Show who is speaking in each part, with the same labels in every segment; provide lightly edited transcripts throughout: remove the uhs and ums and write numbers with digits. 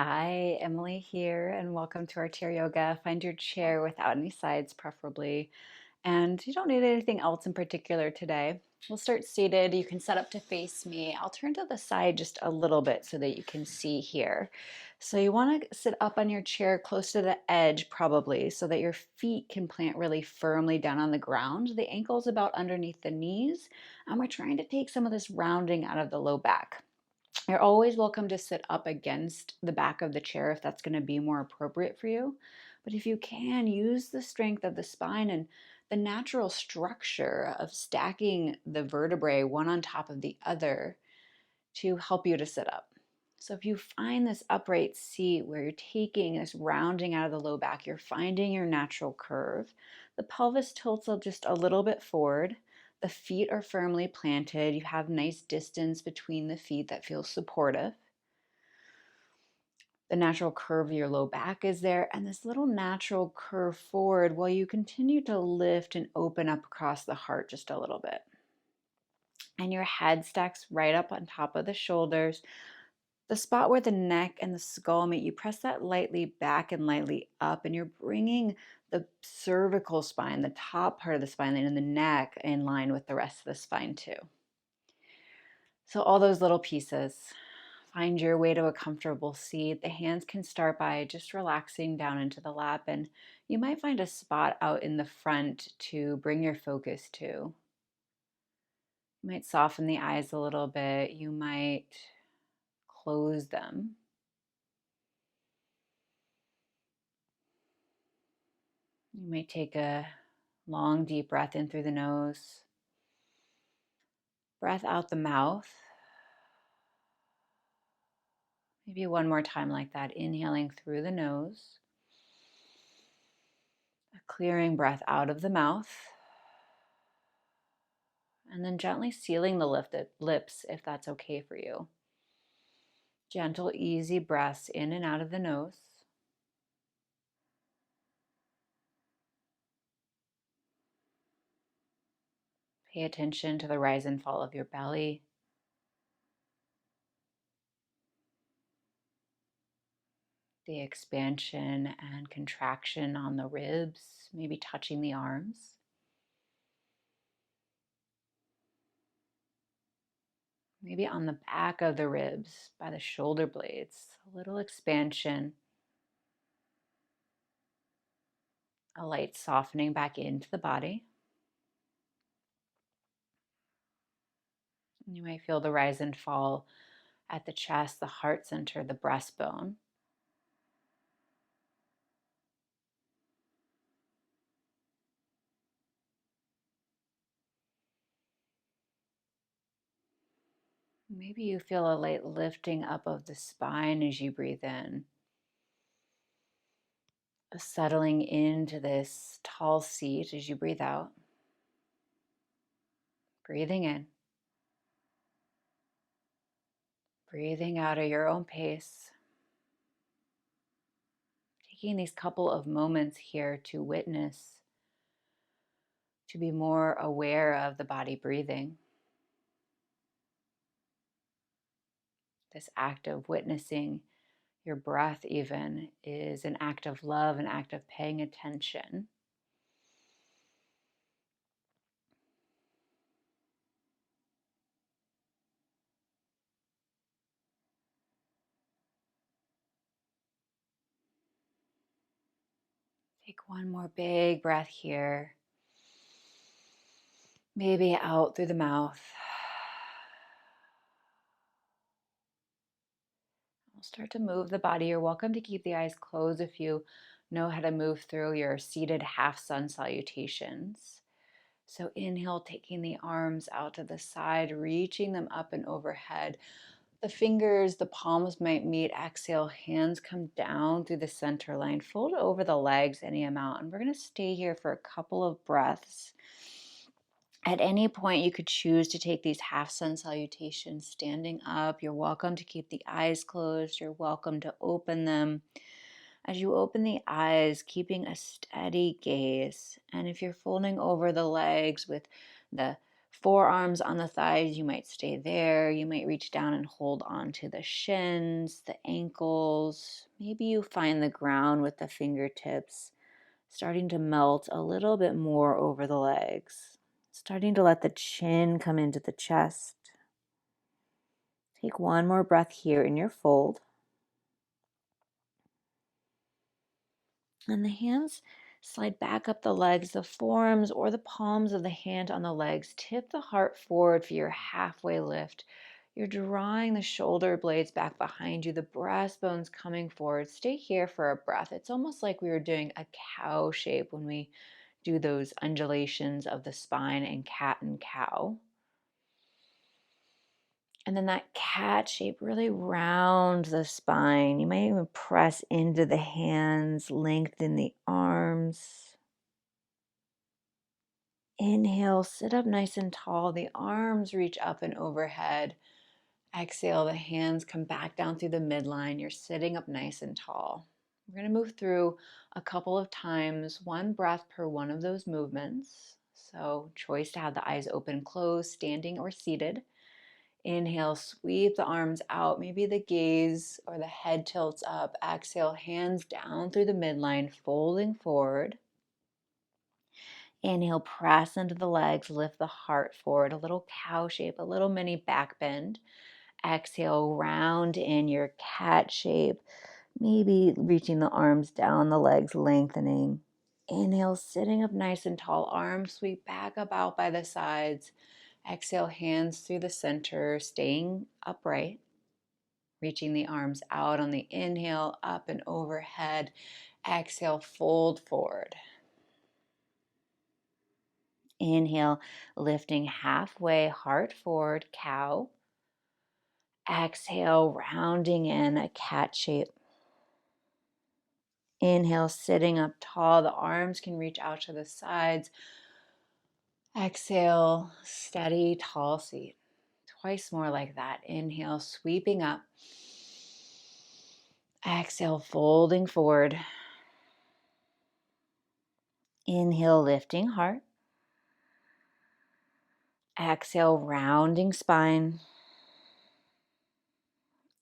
Speaker 1: Hi, Emily here, and welcome to our chair yoga. Find your chair without any sides, preferably. And you don't need anything else in particular today. We'll start seated. You can set up to face me. I'll turn to the side just a little bit so that you can see here. So you want to sit up on your chair close to the edge, probably, so that your feet can plant really firmly down on the ground. The ankle's about underneath the knees, and we're trying to take some of this rounding out of the low back. You're always welcome to sit up against the back of the chair if that's going to be more appropriate for you. But if you can, use the strength of the spine and the natural structure of stacking the vertebrae one on top of the other to help you to sit up. So if you find this upright seat where you're taking this rounding out of the low back, you're finding your natural curve. The pelvis tilts just a little bit forward. The feet are firmly planted. You have nice distance between the feet that feels supportive. The natural curve of your low back is there, and this little natural curve forward while you continue to lift and open up across the heart just a little bit. And your head stacks right up on top of the shoulders. The spot where the neck and the skull meet, you press that lightly back and lightly up, and you're bringing the cervical spine, the top part of the spine, and the neck in line with the rest of the spine too. So all those little pieces. Find your way to a comfortable seat. The hands can start by just relaxing down into the lap, and you might find a spot out in the front to bring your focus to. You might soften the eyes a little bit. You might close them. You may take a long, deep breath in through the nose, breath out the mouth. Maybe one more time like that, inhaling through the nose, a clearing breath out of the mouth, and then gently sealing the lifted lips if that's okay for you. Gentle, easy breaths in and out of the nose. Pay attention to the rise and fall of your belly. The expansion and contraction on the ribs, maybe touching the arms. Maybe on the back of the ribs by the shoulder blades, a little expansion, a light softening back into the body. You might feel the rise and fall at the chest, the heart center, the breastbone. Maybe you feel a light lifting up of the spine as you breathe in. Settling into this tall seat as you breathe out. Breathing in. Breathing out at your own pace. Taking these couple of moments here to witness, to be more aware of the body breathing. This act of witnessing your breath even is an act of love, an act of paying attention. Take one more big breath here. Maybe out through the mouth. We'll start to move the body. You're welcome to keep the eyes closed if you know how to move through your seated half sun salutations. So inhale, taking the arms out to the side, reaching them up and overhead. The fingers, the palms might meet. Exhale, hands come down through the center line. Fold over the legs any amount. And we're going to stay here for a couple of breaths. At any point, you could choose to take these half sun salutations standing up. You're welcome to keep the eyes closed. You're welcome to open them. As you open the eyes, keeping a steady gaze. And if you're folding over the legs with the Forearms on the thighs, you might stay there. You might reach down and hold on to the shins, the ankles. Maybe you find the ground with the fingertips starting to melt a little bit more over the legs. Starting to let the chin come into the chest. Take one more breath here in your fold. And the hands slide back up the legs, the forearms or the palms of the hand on the legs. Tip the heart forward for your halfway lift. You're drawing the shoulder blades back behind you, the breastbone's coming forward. Stay here for a breath. It's almost like we were doing a cow shape when we do those undulations of the spine in cat and cow. And then that cat shape, really round the spine. You might even press into the hands, lengthen the arms. Inhale, sit up nice and tall. The arms reach up and overhead. Exhale, the hands come back down through the midline. You're sitting up nice and tall. We're going to move through a couple of times, one breath per one of those movements. So, choice to have the eyes open, closed, standing or seated. Inhale, sweep the arms out. Maybe the gaze or the head tilts up. Exhale, hands down through the midline, folding forward. Inhale, press into the legs, lift the heart forward, a little cow shape, a little mini back bend. Exhale, round in your cat shape, maybe reaching the arms down, the legs lengthening. Inhale, sitting up nice and tall, arms sweep back up out by the sides. Exhale, hands through the center, staying upright. Reaching the arms out on the inhale, up and overhead. Exhale, fold forward. Inhale, lifting halfway, heart forward, cow. Exhale, rounding in a cat shape. Inhale, sitting up tall. The arms can reach out to the sides. Exhale, steady, tall seat. Twice more like that. Inhale, sweeping up. Exhale, folding forward. Inhale, lifting heart. Exhale, rounding spine.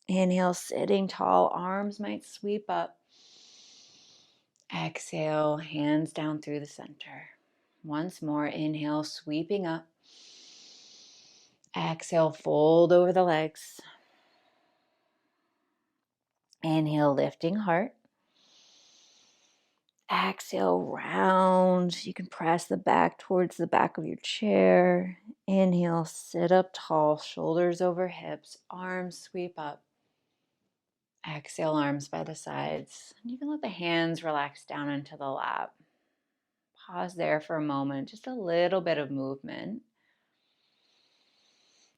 Speaker 1: Inhale, sitting tall. Arms might sweep up. Exhale, hands down through the center. Once more, inhale, sweeping up. Exhale, fold over the legs. Inhale, lifting heart. Exhale, round. You can press the back towards the back of your chair. Inhale, sit up tall, shoulders over hips, arms sweep up. Exhale, arms by the sides. You can let the hands relax down into the lap. Pause there for a moment, just a little bit of movement.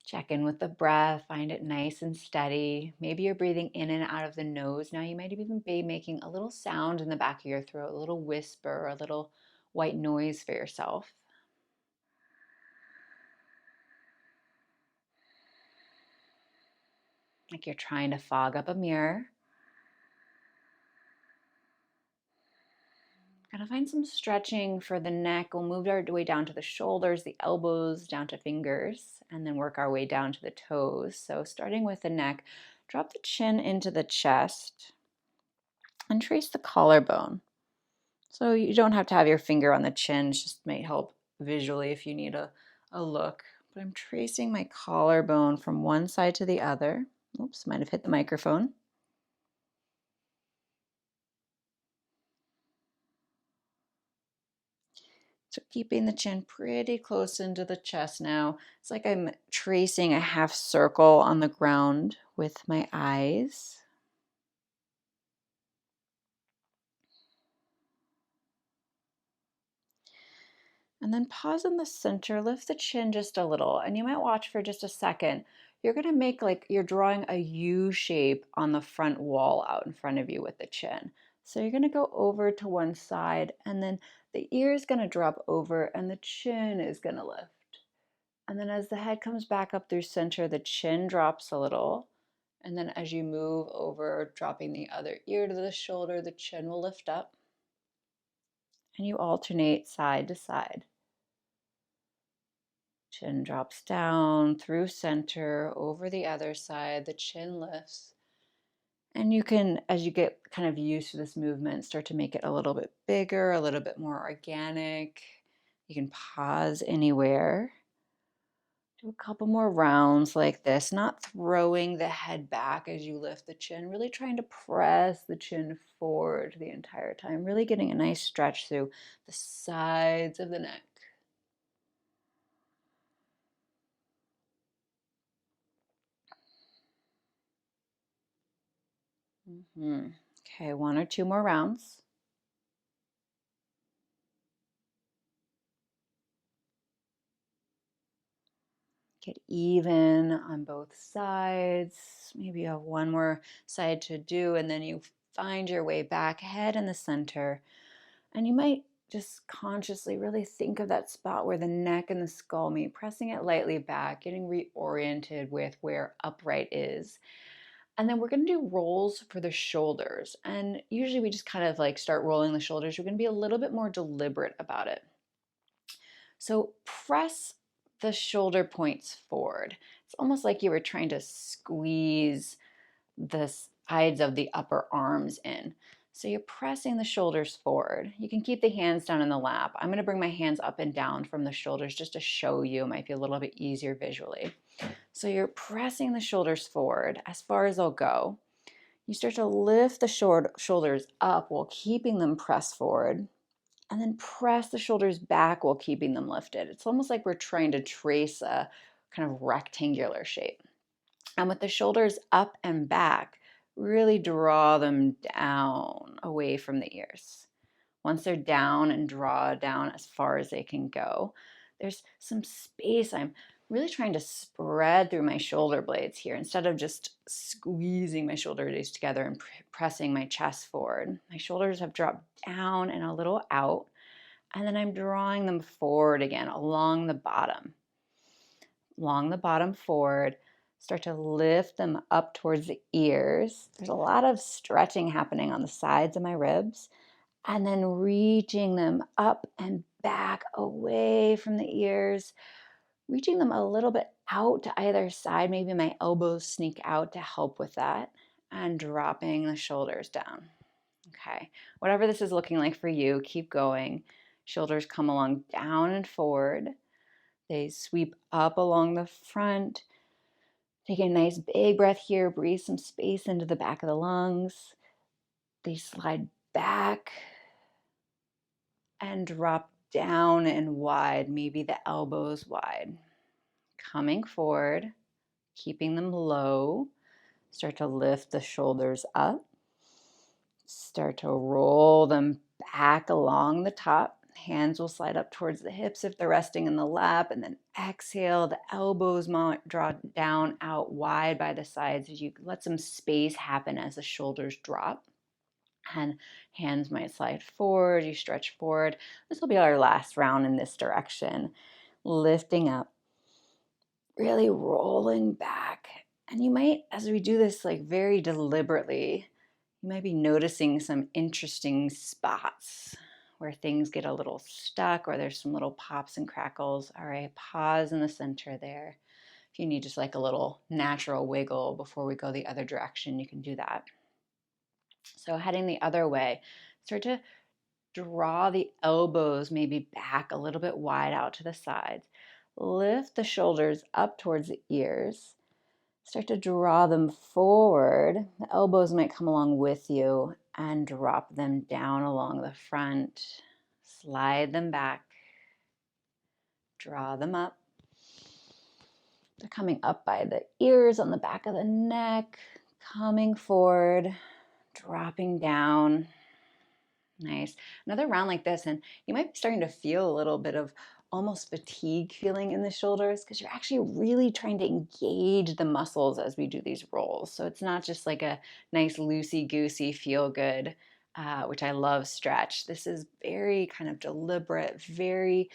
Speaker 1: Check in with the breath, find it nice and steady. Maybe you're breathing in and out of the nose. Now you might even be making a little sound in the back of your throat, a little whisper, a little white noise for yourself. Like you're trying to fog up a mirror. Gonna find some stretching for the neck. We'll move our way down to the shoulders, the elbows, down to fingers, and then work our way down to the toes. So starting with the neck, drop the chin into the chest and trace the collarbone. So you don't have to have your finger on the chin, it just may help visually if you need a look. But I'm tracing my collarbone from one side to the other. Oops, might have hit the microphone. So keeping the chin pretty close into the chest now. It's like I'm tracing a half circle on the ground with my eyes. And then pause in the center, lift the chin just a little, and you might watch for just a second. You're gonna make like you're drawing a U shape on the front wall out in front of you with the chin. So you're gonna go over to one side, and then the ear is gonna drop over and the chin is gonna lift. And then as the head comes back up through center, the chin drops a little. And then as you move over, dropping the other ear to the shoulder, the chin will lift up. And you alternate side to side. Chin drops down through center, over the other side. The chin lifts. And you can, as you get kind of used to this movement, start to make it a little bit bigger, a little bit more organic. You can pause anywhere. Do a couple more rounds like this, not throwing the head back as you lift the chin, really trying to press the chin forward the entire time, really getting a nice stretch through the sides of the neck. Okay, one or two more rounds. Get even on both sides. Maybe you have one more side to do, and then you find your way back, head in the center. And you might just consciously really think of that spot where the neck and the skull meet, pressing it lightly back, getting reoriented with where upright is. And then we're going to do rolls for the shoulders. And usually we just kind of like start rolling the shoulders. We're going to be a little bit more deliberate about it. So press the shoulder points forward. It's almost like you were trying to squeeze the sides of the upper arms in. So you're pressing the shoulders forward. You can keep the hands down in the lap. I'm going to bring my hands up and down from the shoulders just to show you. It might be a little bit easier visually. So you're pressing the shoulders forward as far as they'll go. You start to lift the shoulders up while keeping them pressed forward, and then press the shoulders back while keeping them lifted. It's almost like we're trying to trace a kind of rectangular shape. And with the shoulders up and back, really draw them down away from the ears. Once they're down, and draw down as far as they can go, there's some space. I'm really trying to spread through my shoulder blades here instead of just squeezing my shoulder blades together and pressing my chest forward. My shoulders have dropped down and a little out, and then I'm drawing them forward again along the bottom forward. Start to lift them up towards the ears. There's a lot of stretching happening on the sides of my ribs, and then reaching them up and back away from the ears, reaching them a little bit out to either side. Maybe my elbows sneak out to help with that, and dropping the shoulders down. Okay, whatever this is looking like for you, keep going. Shoulders come along down and forward. They sweep up along the front. Take a nice big breath here. Breathe some space into the back of the lungs. They slide back and drop down and wide, maybe the elbows wide. Coming forward, keeping them low. Start to lift the shoulders up. Start to roll them back along the top. Hands will slide up towards the hips if they're resting in the lap, and then exhale. The elbows draw down out wide by the sides as you let some space happen as the shoulders drop. And hands might slide forward. You stretch forward. This will be our last round in this direction. Lifting up, really rolling back. And you might, as we do this like very deliberately, you might be noticing some interesting spots where things get a little stuck, or there's some little pops and crackles. All right, pause in the center there. If you need just like a little natural wiggle before we go the other direction, you can do that. So heading the other way, start to draw the elbows maybe back a little bit wide out to the sides. Lift the shoulders up towards the ears. Start to draw them forward. The elbows might come along with you, and drop them down along the front. Slide them back. Draw them up. They're coming up by the ears on the back of the neck, coming forward, dropping down. Nice. Another round like this, and you might be starting to feel a little bit of almost fatigue feeling in the shoulders because you're actually really trying to engage the muscles as we do these rolls. So it's not just like a nice loosey-goosey feel good, which I love, stretch. This is very kind of deliberate, very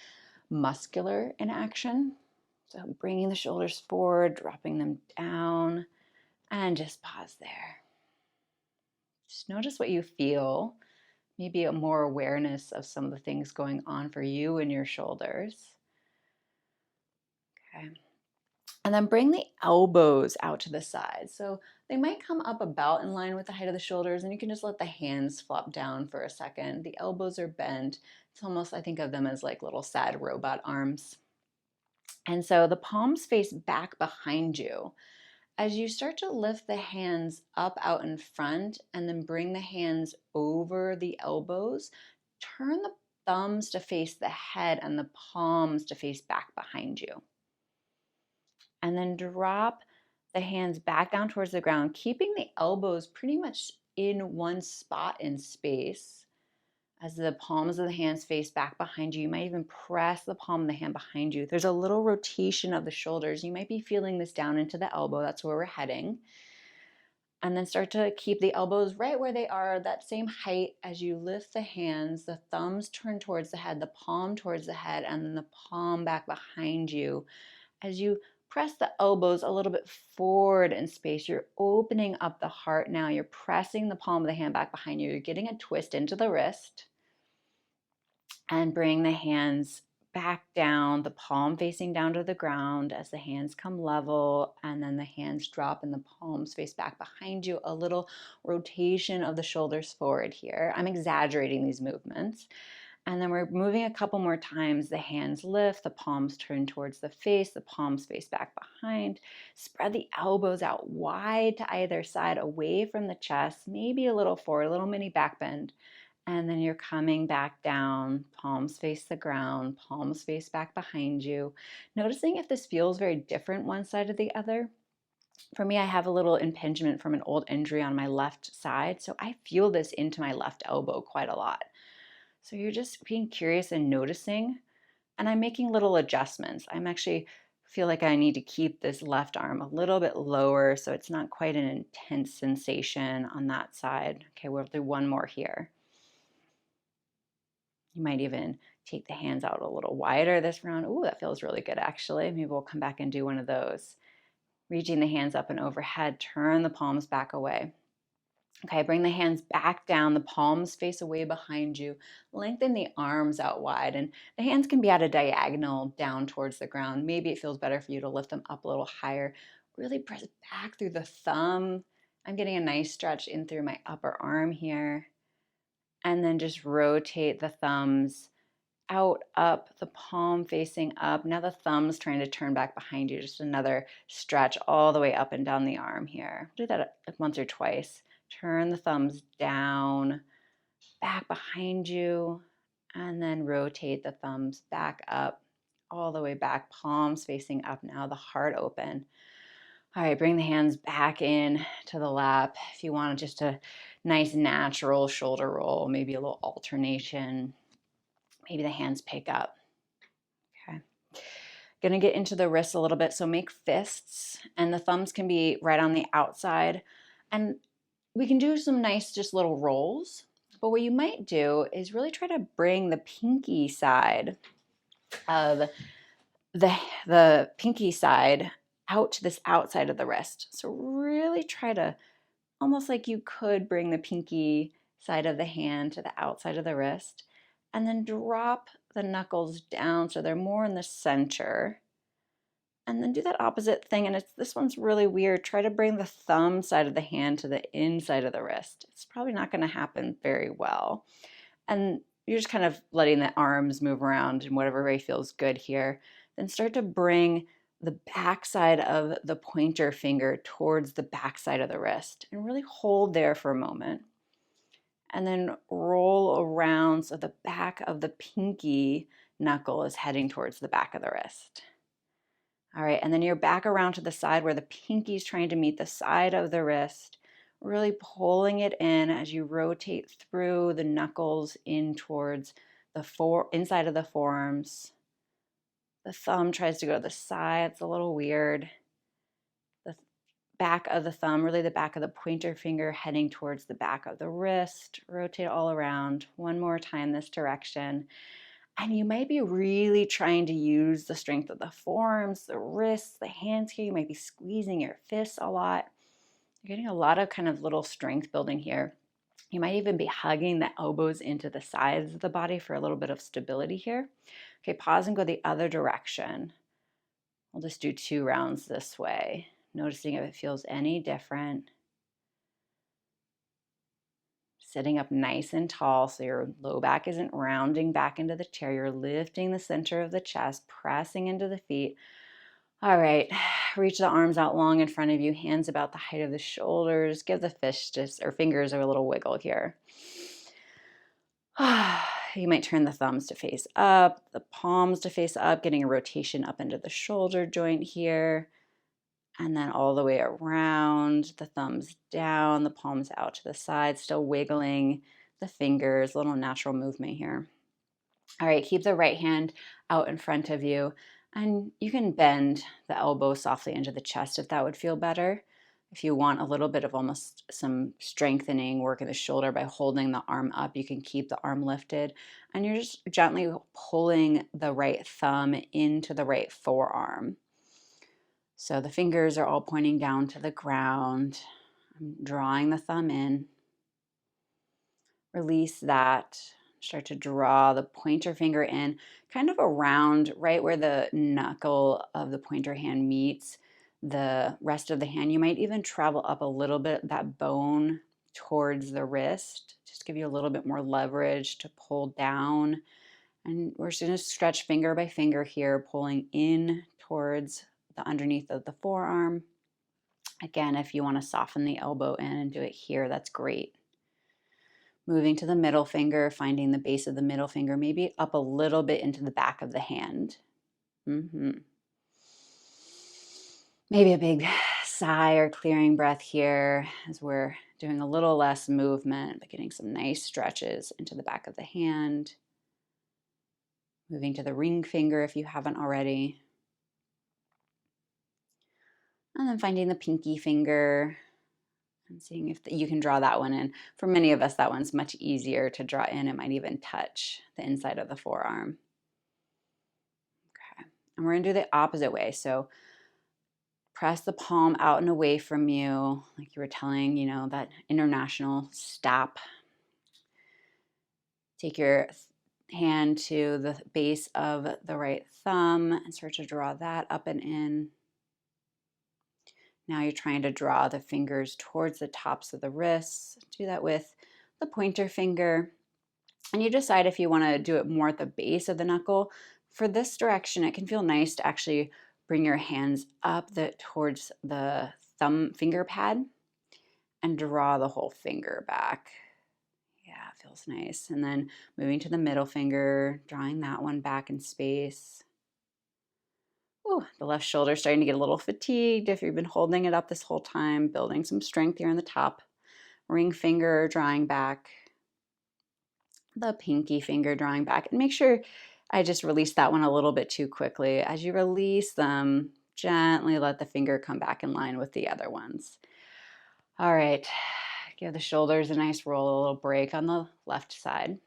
Speaker 1: muscular in action. So bringing the shoulders forward, dropping them down, and just pause there. Just notice what you feel. Maybe a more awareness of some of the things going on for you in your shoulders. Okay. And then bring the elbows out to the side. So they might come up about in line with the height of the shoulders, and you can just let the hands flop down for a second. The elbows are bent. It's almost, I think of them as like little sad robot arms. And so the palms face back behind you. As you start to lift the hands up out in front and then bring the hands over the elbows, turn the thumbs to face the head and the palms to face back behind you. And then drop the hands back down towards the ground, keeping the elbows pretty much in one spot in space. As the palms of the hands face back behind you, you might even press the palm of the hand behind you. There's a little rotation of the shoulders. You might be feeling this down into the elbow. That's where we're heading. And then start to keep the elbows right where they are, that same height as you lift the hands. The thumbs turn towards the head, the palm towards the head, and then the palm back behind you. As you press the elbows a little bit forward in space, you're opening up the heart now. You're pressing the palm of the hand back behind you. You're getting a twist into the wrist. And bring the hands back down, the palm facing down to the ground as the hands come level, and then the hands drop and the palms face back behind you. A little rotation of the shoulders forward here. I'm exaggerating these movements. And then we're moving a couple more times. The hands lift, the palms turn towards the face, the palms face back behind. Spread the elbows out wide to either side, away from the chest, maybe a little forward, a little mini back bend. And then you're coming back down, palms face the ground, palms face back behind you. Noticing if this feels very different one side or the other. For me, I have a little impingement from an old injury on my left side, so I feel this into my left elbow quite a lot. So you're just being curious and noticing, and I'm making little adjustments. I'm actually feel like I need to keep this left arm a little bit lower so it's not quite an intense sensation on that side. Okay, we'll do one more here. You might even take the hands out a little wider this round. Ooh, that feels really good actually. Maybe we'll come back and do one of those. Reaching the hands up and overhead, turn the palms back away. Okay, bring the hands back down, the palms face away behind you. Lengthen the arms out wide, and the hands can be at a diagonal down towards the ground. Maybe it feels better for you to lift them up a little higher. Really press back through the thumb. I'm getting a nice stretch in through my upper arm here. And then just rotate the thumbs out, up, the palm facing up. Now the thumb's trying to turn back behind you. Just another stretch all the way up and down the arm here. Do that once or twice. Turn the thumbs down, back behind you, and then rotate the thumbs back up, all the way back, palms facing up now, the heart open. All right, bring the hands back in to the lap. If you want just a nice natural shoulder roll, maybe a little alternation, maybe the hands pick up. Okay. Gonna get into the wrists a little bit. So make fists, and the thumbs can be right on the outside. And we can do some nice just little rolls. But what you might do is really try to bring the pinky side of the pinky side out to this outside of the wrist. So really try to, almost like you could bring the pinky side of the hand to the outside of the wrist, and then drop the knuckles down so they're more in the center. And then do that opposite thing, and this one's really weird. Try to bring the thumb side of the hand to the inside of the wrist. It's probably not going to happen very well. And you're just kind of letting the arms move around in whatever way feels good here. Then start to bring the back side of the pointer finger towards the back side of the wrist and really hold there for a moment. And then roll around so the back of the pinky knuckle is heading towards the back of the wrist. All right, and then you're back around to the side where the pinky is trying to meet the side of the wrist, really pulling it in as you rotate through the knuckles in towards the inside of the forearms. The thumb tries to go to the side. It's a little weird. The back of the thumb, really the back of the pointer finger heading towards the back of the wrist. Rotate all around. One more time this direction. And you might be really trying to use the strength of the forearms, the wrists, the hands here. You might be squeezing your fists a lot. You're getting a lot of kind of little strength building here. You might even be hugging the elbows into the sides of the body for a little bit of stability here. Okay, pause and go the other direction. We'll just do 2 rounds this way, noticing if it feels any different. Sitting up nice and tall so your low back isn't rounding back into the chair. You're lifting the center of the chest, pressing into the feet. All right, reach the arms out long in front of you, hands about the height of the shoulders. Give the fingers a little wiggle here. You might turn the thumbs to face up, the palms to face up, getting a rotation up into the shoulder joint here. And then all the way around, the thumbs down, the palms out to the side, still wiggling the fingers, a little natural movement here. All right, keep the right hand out in front of you, and you can bend the elbow softly into the chest if that would feel better. If you want a little bit of almost some strengthening work in the shoulder by holding the arm up, you can keep the arm lifted, and you're just gently pulling the right thumb into the right forearm. So the fingers are all pointing down to the ground. I'm drawing the thumb in. Release that. Start to draw the pointer finger in, kind of around right where the knuckle of the pointer hand meets the rest of the hand. You might even travel up a little bit, that bone towards the wrist. Just give you a little bit more leverage to pull down. And we're just going to stretch finger by finger here, pulling in towards the underneath of the forearm. Again, if you want to soften the elbow in and do it here, that's great. Moving to the middle finger, finding the base of the middle finger, maybe up a little bit into the back of the hand. Maybe a big sigh or clearing breath here as we're doing a little less movement, but getting some nice stretches into the back of the hand. Moving to the ring finger if you haven't already. And then finding the pinky finger and seeing if you can draw that one in. For many of us, that one's much easier to draw in. It might even touch the inside of the forearm. Okay, and we're going to do the opposite way. So press the palm out and away from you, like you were telling, that international stop. Take your hand to the base of the right thumb and start to draw that up and in. Now you're trying to draw the fingers towards the tops of the wrists. Do that with the pointer finger. And you decide if you want to do it more at the base of the knuckle. For this direction, it can feel nice to actually bring your hands up towards the thumb finger pad and draw the whole finger back. Yeah, it feels nice. And then moving to the middle finger, drawing that one back in space. Ooh, the left shoulder starting to get a little fatigued if you've been holding it up this whole time, building some strength here in the top. Ring finger drawing back. The pinky finger drawing back. And make sure I just released that one a little bit too quickly. As you release them, gently let the finger come back in line with the other ones. All right, give the shoulders a nice roll, a little break on the left side.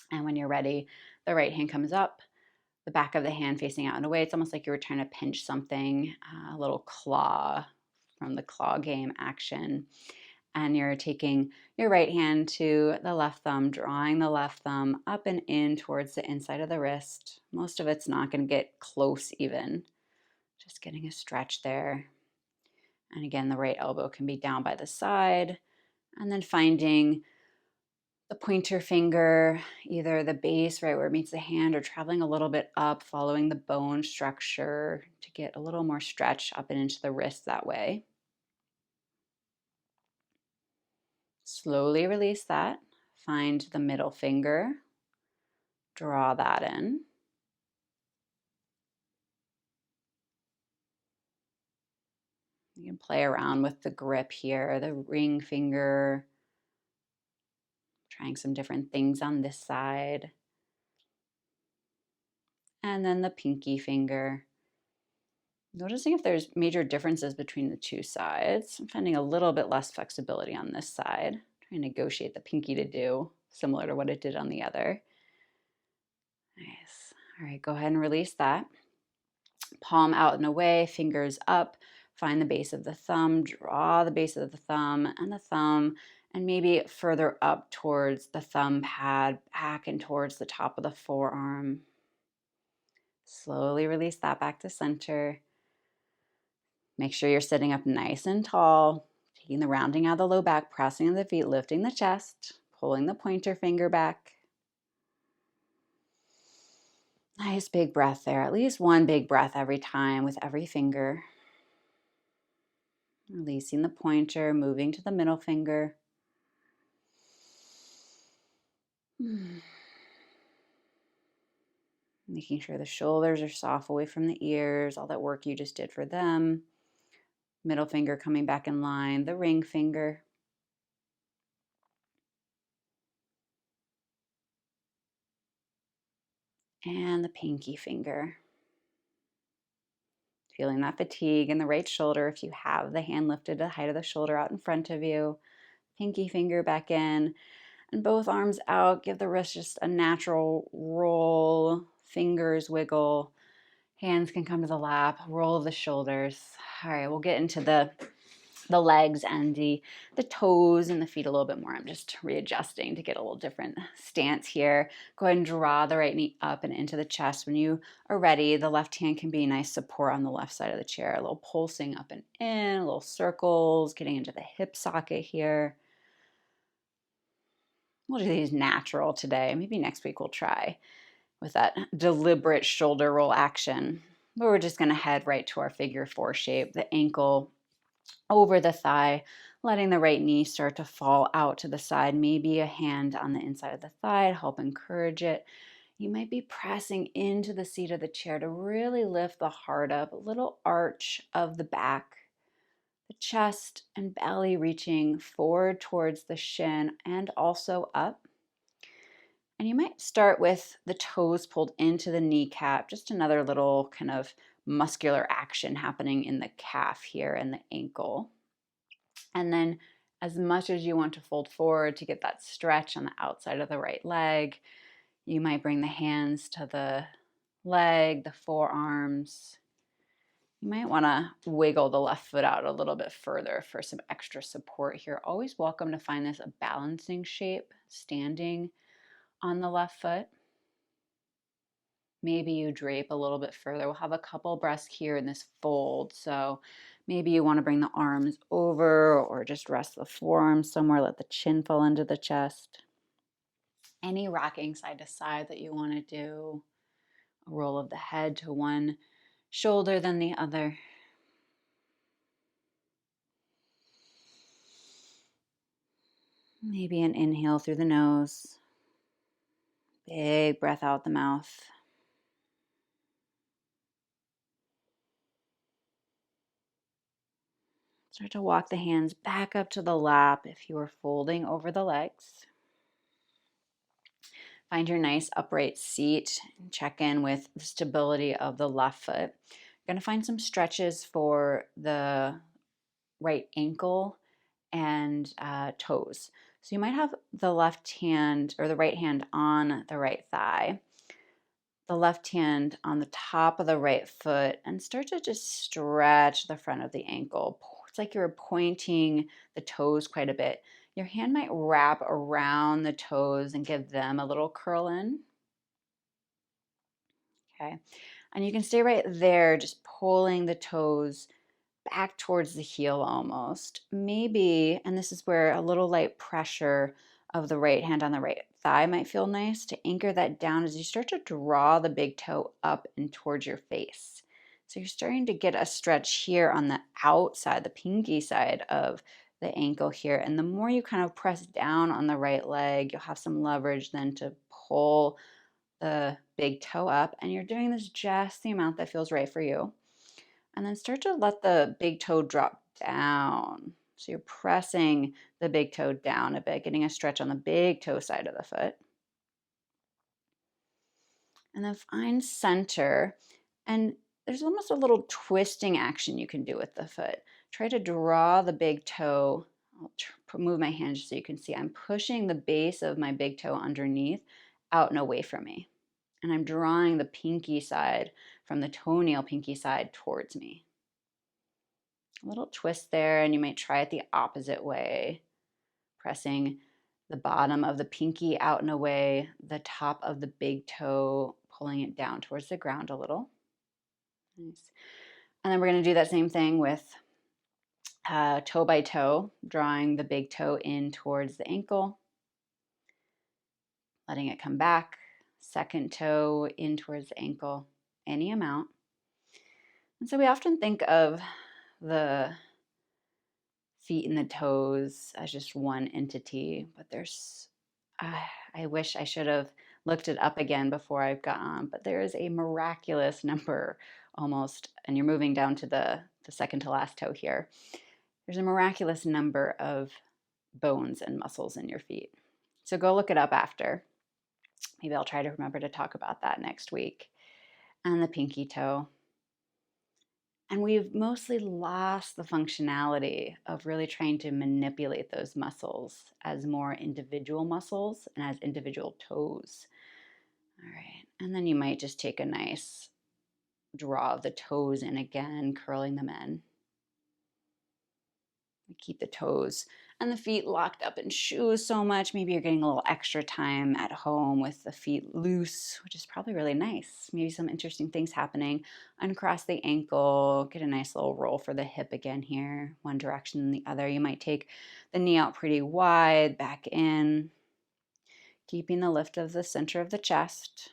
Speaker 1: And when you're ready, the right hand comes up, the back of the hand facing out and away. It's almost like you were trying to pinch something, a little claw from the claw game action. And you're taking your right hand to the left thumb, drawing the left thumb up and in towards the inside of the wrist. Most of it's not going to get close even. Just getting a stretch there. And again, the right elbow can be down by the side. And then finding the pointer finger, either the base right where it meets the hand or traveling a little bit up, following the bone structure to get a little more stretch up and into the wrist that way. Slowly release that. Find the middle finger. Draw that in. You can play around with the grip here, the ring finger. Trying some different things on this side. And then the pinky finger. Noticing if there's major differences between the two sides. I'm finding a little bit less flexibility on this side. Trying to negotiate the pinky to do similar to what it did on the other. Nice. All right, go ahead and release that. Palm out and away, fingers up. Find the base of the thumb, draw the base of the thumb and the thumb, and maybe further up towards the thumb pad, back and towards the top of the forearm. Slowly release that back to center. Make sure you're sitting up nice and tall, taking the rounding out of the low back, pressing the feet, lifting the chest, pulling the pointer finger back. Nice big breath there. At least one big breath every time with every finger. Releasing the pointer, moving to the middle finger. Making sure the shoulders are soft away from the ears, all that work you just did for them. Middle finger coming back in line, the ring finger. And the pinky finger. Feeling that fatigue in the right shoulder if you have the hand lifted to the height of the shoulder out in front of you. Pinky finger back in. And both arms out. Give the wrist just a natural roll. Fingers wiggle. Hands can come to the lap. Roll of the shoulders. All right, we'll get into the legs and the toes and the feet a little bit more. I'm just readjusting to get a little different stance here. Go ahead and draw the right knee up and into the chest. When you are ready, the left hand can be nice support on the left side of the chair. A little pulsing up and in, little circles, getting into the hip socket here. We'll do these natural today. Maybe next week we'll try with that deliberate shoulder roll action. But we're just going to head right to our figure four shape, the ankle over the thigh, letting the right knee start to fall out to the side. Maybe a hand on the inside of the thigh to help encourage it. You might be pressing into the seat of the chair to really lift the heart up, a little arch of the back, the chest and belly reaching forward towards the shin and also up. And you might start with the toes pulled into the kneecap, just another little kind of muscular action happening in the calf here and the ankle. And then as much as you want to fold forward to get that stretch on the outside of the right leg, you might bring the hands to the leg, the forearms. You might want to wiggle the left foot out a little bit further for some extra support here. Always welcome to find this a balancing shape, standing on the left foot. Maybe you drape a little bit further. We'll have a couple breaths here in this fold. So maybe you want to bring the arms over or just rest the forearms somewhere. Let the chin fall into the chest. Any rocking side to side that you want to do. A roll of the head to one shoulder than the other. Maybe an inhale through the nose. Big breath out the mouth. Start to walk the hands back up to the lap if you are folding over the legs. Find your nice upright seat and check in with the stability of the left foot. You're going to find some stretches for the right ankle and toes. So you might have the left hand or the right hand on the right thigh, the left hand on the top of the right foot, and start to just stretch the front of the ankle. It's like you're pointing the toes quite a bit. Your hand might wrap around the toes and give them a little curl in. Okay. And you can stay right there, just pulling the toes back towards the heel almost. Maybe, and this is where a little light pressure of the right hand on the right thigh might feel nice to anchor that down as you start to draw the big toe up and towards your face. So you're starting to get a stretch here on the outside, the pinky side of the ankle here. And the more you kind of press down on the right leg, you'll have some leverage then to pull the big toe up. And you're doing this just the amount that feels right for you. And then start to let the big toe drop down. So you're pressing the big toe down a bit, getting a stretch on the big toe side of the foot. And then find center. And there's almost a little twisting action you can do with the foot. Try to draw the big toe. I'll move my hand so you can see. I'm pushing the base of my big toe underneath out and away from me. And I'm drawing the pinky side from the toenail pinky side towards me. A little twist there, and you might try it the opposite way, pressing the bottom of the pinky out and away, the top of the big toe pulling it down towards the ground a little. Nice. And then we're going to do that same thing with toe by toe, drawing the big toe in towards the ankle, letting it come back, second toe in towards the ankle, any amount. And so we often think of the feet and the toes as just one entity, but I wish I should have looked it up again before I've got on, but there is a miraculous number almost, and you're moving down to the second to last toe here. There's a miraculous number of bones and muscles in your feet. So go look it up after. Maybe I'll try to remember to talk about that next week. And the pinky toe. And we've mostly lost the functionality of really trying to manipulate those muscles as more individual muscles and as individual toes. All right. And then you might just take a nice draw of the toes in again, curling them in. Keep the toes and the feet locked up in shoes so much. Maybe you're getting a little extra time at home with the feet loose, which is probably really nice. Maybe some interesting things happening. Uncross the ankle, get a nice little roll for the hip again here, one direction and the other. You might take the knee out pretty wide, back in, keeping the lift of the center of the chest.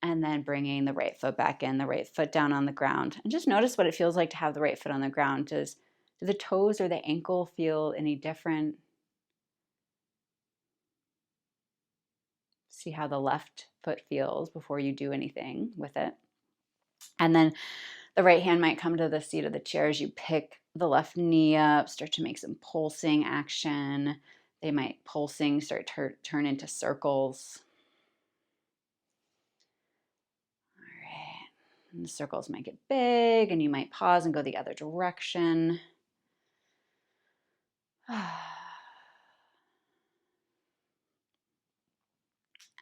Speaker 1: And then bringing the right foot back in, the right foot down on the ground. And just notice what it feels like to have the right foot on the ground. Do the toes or the ankle feel any different? See how the left foot feels before you do anything with it. And then the right hand might come to the seat of the chair as you pick the left knee up, start to make some pulsing action. They might pulsing start to turn into circles. And the circles might get big and you might pause and go the other direction.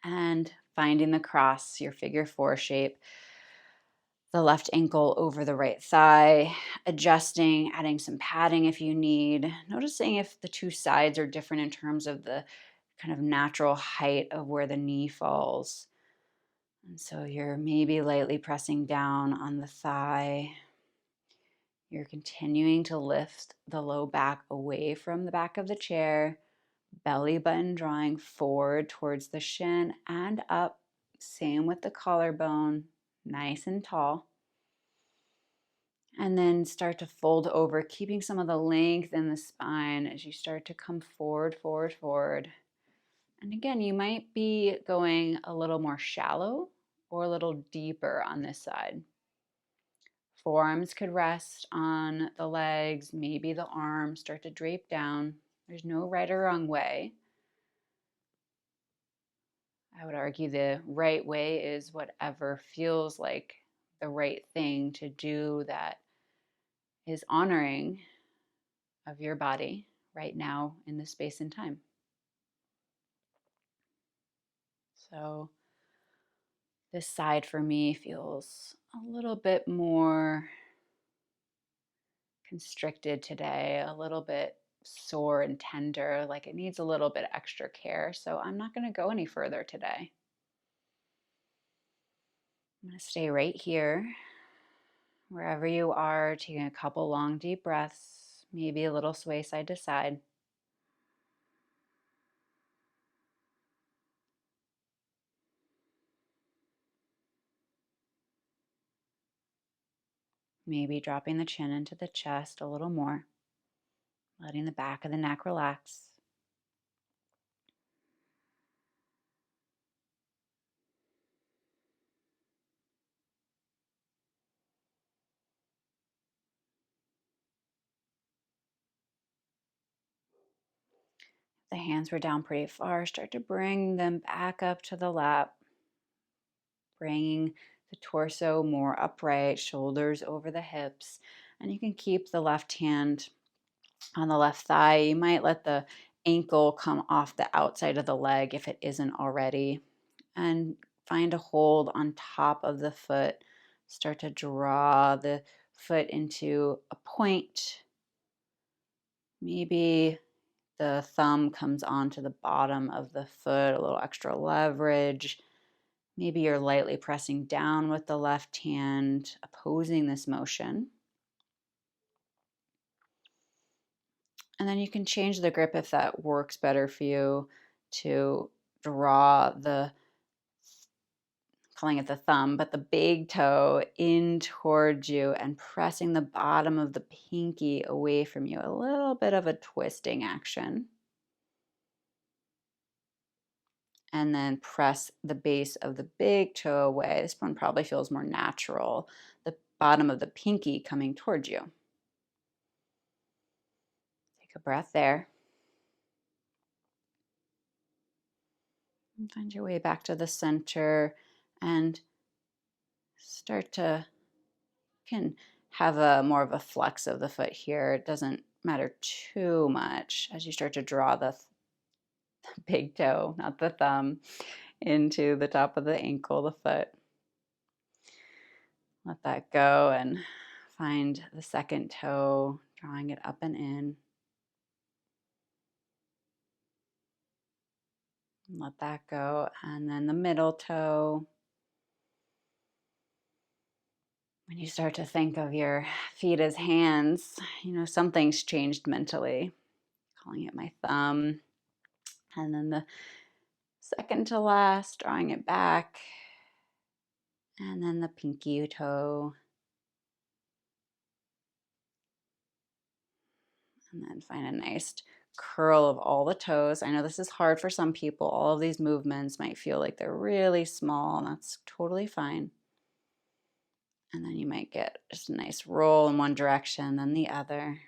Speaker 1: And finding the cross, your figure four shape, the left ankle over the right thigh, adjusting, adding some padding if you need, noticing if the two sides are different in terms of the kind of natural height of where the knee falls. And so you're maybe lightly pressing down on the thigh. You're continuing to lift the low back away from the back of the chair, belly button drawing forward towards the shin and up. Same with the collarbone, nice and tall. And then start to fold over, keeping some of the length in the spine as you start to come forward, forward, forward. And again, you might be going a little more shallow or a little deeper on this side. Forearms could rest on the legs, maybe the arms start to drape down. There's no right or wrong way. I would argue the right way is whatever feels like the right thing to do that is honoring of your body right now in this space and time. So this side for me feels a little bit more constricted today, a little bit sore and tender, like it needs a little bit extra care. So I'm not going to go any further today. I'm going to stay right here, wherever you are, taking a couple long, deep breaths, maybe a little sway side to side. Maybe dropping the chin into the chest a little more, letting the back of the neck relax. The hands were down pretty far. Start to bring them back up to the lap, bringing the torso more upright, shoulders over the hips. And you can keep the left hand on the left thigh. You might let the ankle come off the outside of the leg if it isn't already. And find a hold on top of the foot. Start to draw the foot into a point. Maybe the thumb comes onto the bottom of the foot, a little extra leverage. Maybe you're lightly pressing down with the left hand, opposing this motion. And then you can change the grip if that works better for you, to draw the, calling it the thumb, but the big toe in towards you and pressing the bottom of the pinky away from you. A little bit of a twisting action. And then press the base of the big toe away. This one probably feels more natural. The bottom of the pinky coming towards you. Take a breath there. And find your way back to the center and start to, can have a more of a flex of the foot here. It doesn't matter too much as you start to draw the big toe, not the thumb, into the top of the ankle, the foot. Let that go and find the second toe, drawing it up and in. Let that go. And then the middle toe. When you start to think of your feet as hands, you know, something's changed mentally. Calling it my thumb. And then the second to last, drawing it back. And then the pinky toe. And then find a nice curl of all the toes. I know this is hard for some people. All of these movements might feel like they're really small, and that's totally fine. And then you might get just a nice roll in one direction, then the other.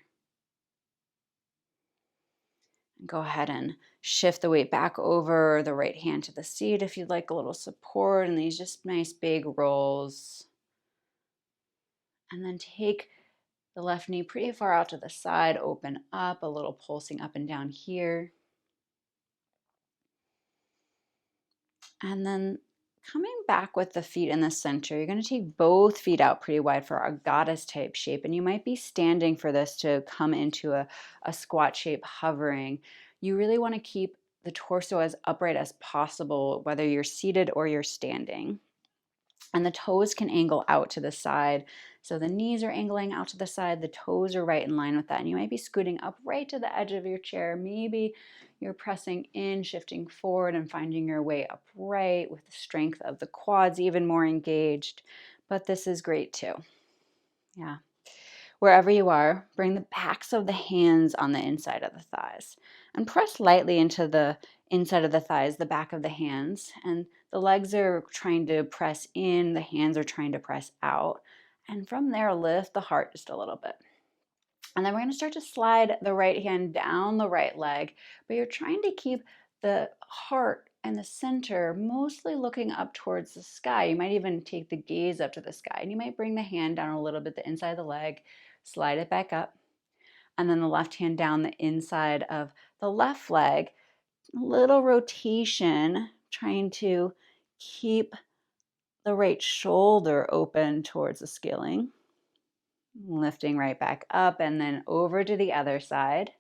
Speaker 1: And go ahead and shift the weight back over the right hand to the seat if you'd like a little support, and these just nice big rolls. And then take the left knee pretty far out to the side, open up, a little pulsing up and down here. And then coming back with the feet in the center, you're going to take both feet out pretty wide for our goddess type shape. And you might be standing for this to come into a squat shape, hovering. You really want to keep the torso as upright as possible, whether you're seated or you're standing. And the toes can angle out to the side. So the knees are angling out to the side, the toes are right in line with that. And you might be scooting up right to the edge of your chair. Maybe you're pressing in, shifting forward and finding your way upright with the strength of the quads even more engaged. But this is great too. Yeah. Wherever you are, bring the backs of the hands on the inside of the thighs and press lightly into the inside of the thighs, the back of the hands. And the legs are trying to press in, the hands are trying to press out. And from there, lift the heart just a little bit. And then we're going to start to slide the right hand down the right leg, but you're trying to keep the heart and the center mostly looking up towards the sky. You might even take the gaze up to the sky, and you might bring the hand down a little bit, the inside of the leg, slide it back up, and then the left hand down the inside of the left leg. A little rotation, trying to keep the right shoulder open towards the ceiling. Lifting right back up and then over to the other side.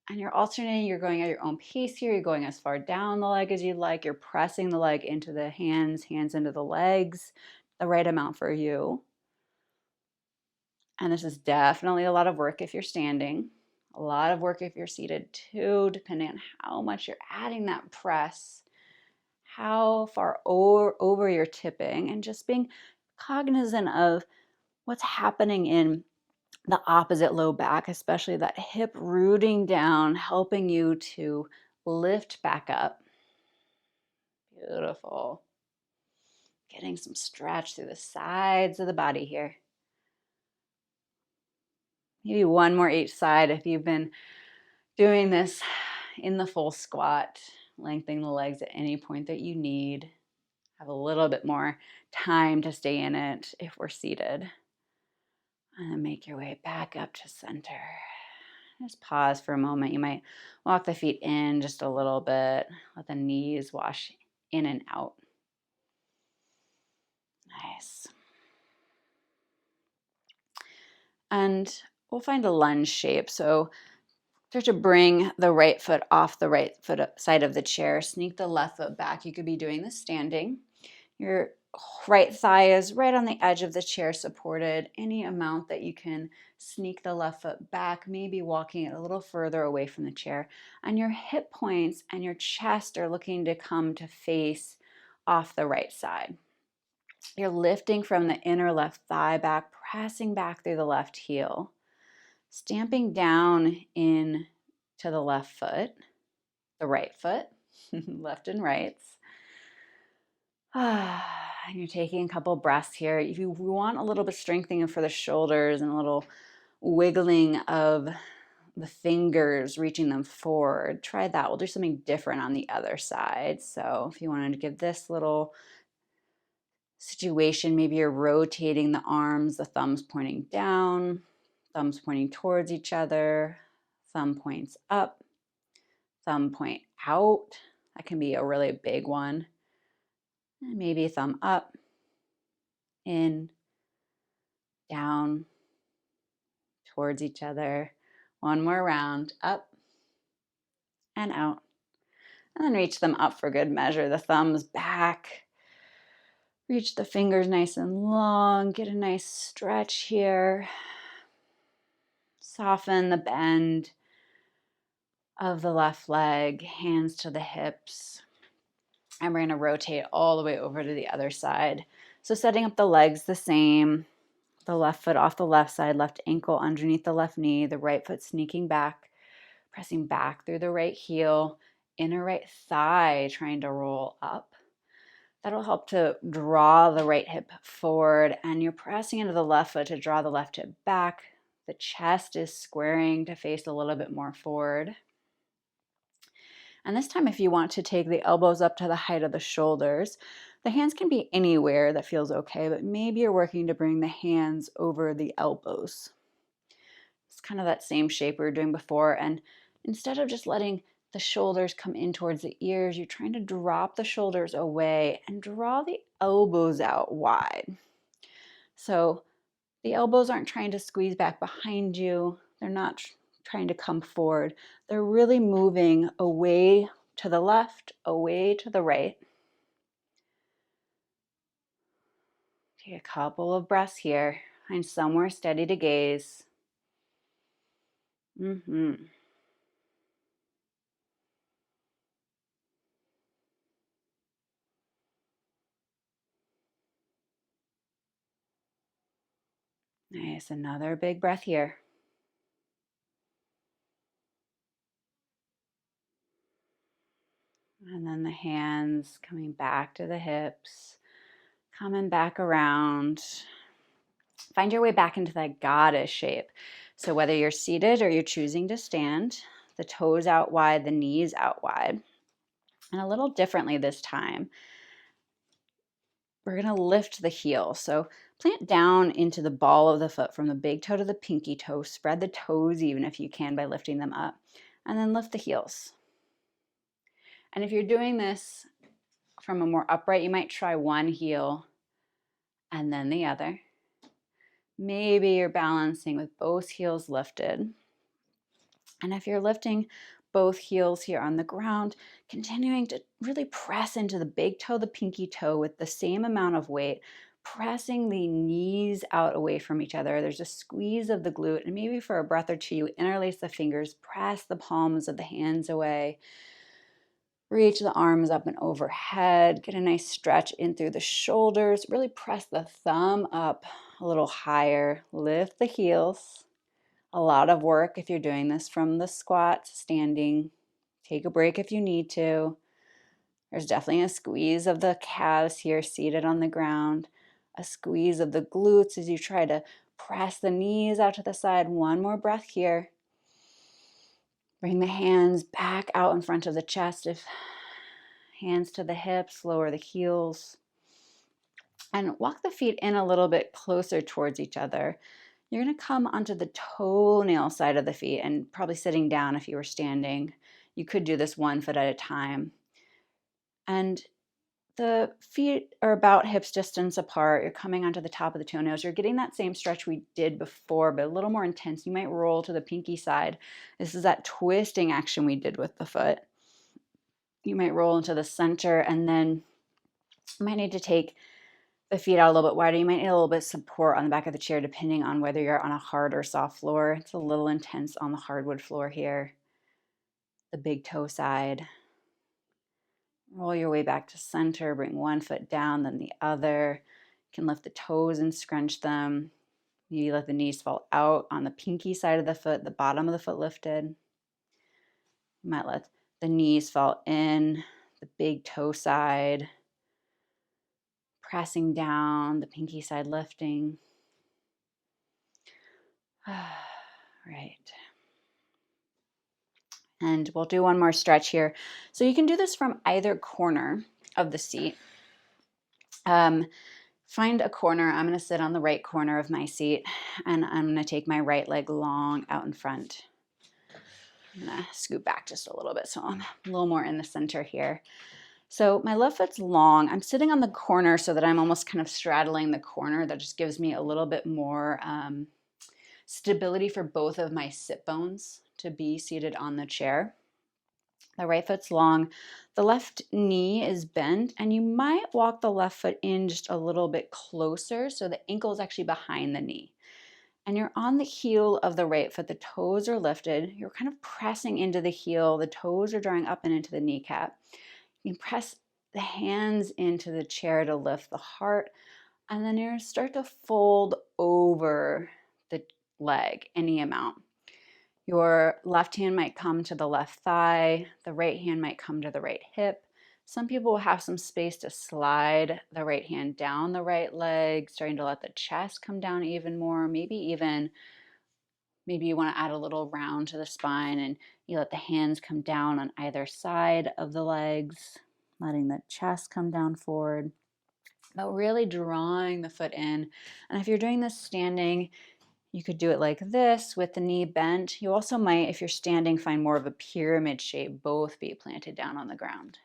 Speaker 1: And you're alternating, you're going at your own pace here. You're going as far down the leg as you'd like. You're pressing the leg into the hands, hands into the legs, the right amount for you. And this is definitely a lot of work if you're standing, a lot of work if you're seated too, depending on how much you're adding that press, how far over you're tipping, and just being cognizant of what's happening in the opposite low back, especially that hip rooting down, helping you to lift back up. Beautiful. Getting some stretch through the sides of the body here. Maybe one more each side if you've been doing this in the full squat, lengthening the legs at any point that you need. Have a little bit more time to stay in it if we're seated. And then make your way back up to center. Just pause for a moment. You might walk the feet in just a little bit. Let the knees wash in and out. Nice. And we'll find a lunge shape. So start to bring the right foot off the right foot side of the chair. Sneak the left foot back. You could be doing this standing. Your right thigh is right on the edge of the chair supported. Any amount that you can sneak the left foot back, maybe walking it a little further away from the chair. And your hip points and your chest are looking to come to face off the right side. You're lifting from the inner left thigh back, pressing back through the left heel, stamping down in to the left foot, the right foot, left and rights. And you're taking a couple breaths here. If you want a little bit strengthening for the shoulders and a little wiggling of the fingers, reaching them forward, try that. We'll do something different on the other side. So if you wanted to give this little situation, maybe you're rotating the arms, the thumbs pointing down, thumbs pointing towards each other, thumb points up, thumb point out. That can be a really big one. And maybe thumb up, in, down, towards each other. One more round, up and out. And then reach them up for good measure. The thumbs back. Reach the fingers nice and long. Get a nice stretch here. Soften the bend of the left leg, hands to the hips. And we're going to rotate all the way over to the other side. So setting up the legs the same. The left foot off the left side, left ankle underneath the left knee, the right foot sneaking back, pressing back through the right heel, inner right thigh trying to roll up. That'll help to draw the right hip forward, and you're pressing into the left foot to draw the left hip back. The chest is squaring to face a little bit more forward. And this time, if you want to take the elbows up to the height of the shoulders, the hands can be anywhere that feels okay, but maybe you're working to bring the hands over the elbows. It's kind of that same shape we were doing before. And instead of just letting the shoulders come in towards the ears, you're trying to drop the shoulders away and draw the elbows out wide. So the elbows aren't trying to squeeze back behind you. They're not trying to come forward. They're really moving away to the left, away to the right. Take a couple of breaths here. Find somewhere steady to gaze. Nice, another big breath here. And then the hands coming back to the hips, coming back around. Find your way back into that goddess shape. So whether you're seated or you're choosing to stand, the toes out wide, the knees out wide. And a little differently this time, we're going to lift the heel. So plant down into the ball of the foot from the big toe to the pinky toe. Spread the toes even if you can by lifting them up. And then lift the heels. And if you're doing this from a more upright, you might try one heel and then the other. Maybe you're balancing with both heels lifted. And if you're lifting both heels here on the ground, continuing to really press into the big toe, the pinky toe with the same amount of weight, pressing the knees out away from each other. There's a squeeze of the glute, and maybe for a breath or two, you interlace the fingers, press the palms of the hands away. Reach the arms up and overhead. Get a nice stretch in through the shoulders. Really press the thumb up a little higher. Lift the heels. A lot of work if you're doing this from the squat, standing. Take a break if you need to. There's definitely a squeeze of the calves here seated on the ground. A squeeze of the glutes as you try to press the knees out to the side. One more breath here. Bring the hands back out in front of the chest. If hands to the hips, lower the heels. And walk the feet in a little bit closer towards each other. You're going to come onto the toenail side of the feet and probably sitting down if you were standing. You could do this one foot at a time. And the feet are about hips distance apart. You're coming onto the top of the toenails. You're getting that same stretch we did before, but a little more intense. You might roll to the pinky side. This is that twisting action we did with the foot. You might roll into the center and then You might need to take the feet out a little bit wider. You might need a little bit of support on the back of the chair depending on whether you're on a hard or soft floor. It's a little intense on the hardwood floor here. The big toe side. Roll your way back to center. Bring one foot down, then the other. You can lift the toes and scrunch them. Maybe let the knees fall out on the pinky side of the foot, the bottom of the foot lifted. You might let the knees fall in, the big toe side, pressing down, the pinky side lifting. Right. And we'll do one more stretch here. So you can do this from either corner of the seat. Find a corner. I'm going to sit on the right corner of my seat, and I'm going to take my right leg long out in front. I'm going to scoot back just a little bit so I'm a little more in the center here. So my left foot's long. I'm sitting on the corner so that I'm almost kind of straddling the corner. That just gives me a little bit more stability for both of my sit bones to be seated on the chair. The right foot's long. The left knee is bent, and you might walk the left foot in just a little bit closer so the ankle is actually behind the knee. And you're on the heel of the right foot. The toes are lifted. You're kind of pressing into the heel. The toes are drawing up and into the kneecap. You can press the hands into the chair to lift the heart, and then you're going to start to fold over the leg any amount. Your left hand might come to the left thigh. The right hand might come to the right hip. Some people will have some space to slide the right hand down the right leg, starting to let the chest come down even more. Maybe you want to add a little round to the spine and you let the hands come down on either side of the legs, letting the chest come down forward, but really drawing the foot in. And if you're doing this standing, you could do it like this with the knee bent. You also might, if you're standing, find more of a pyramid shape, both be planted down on the ground.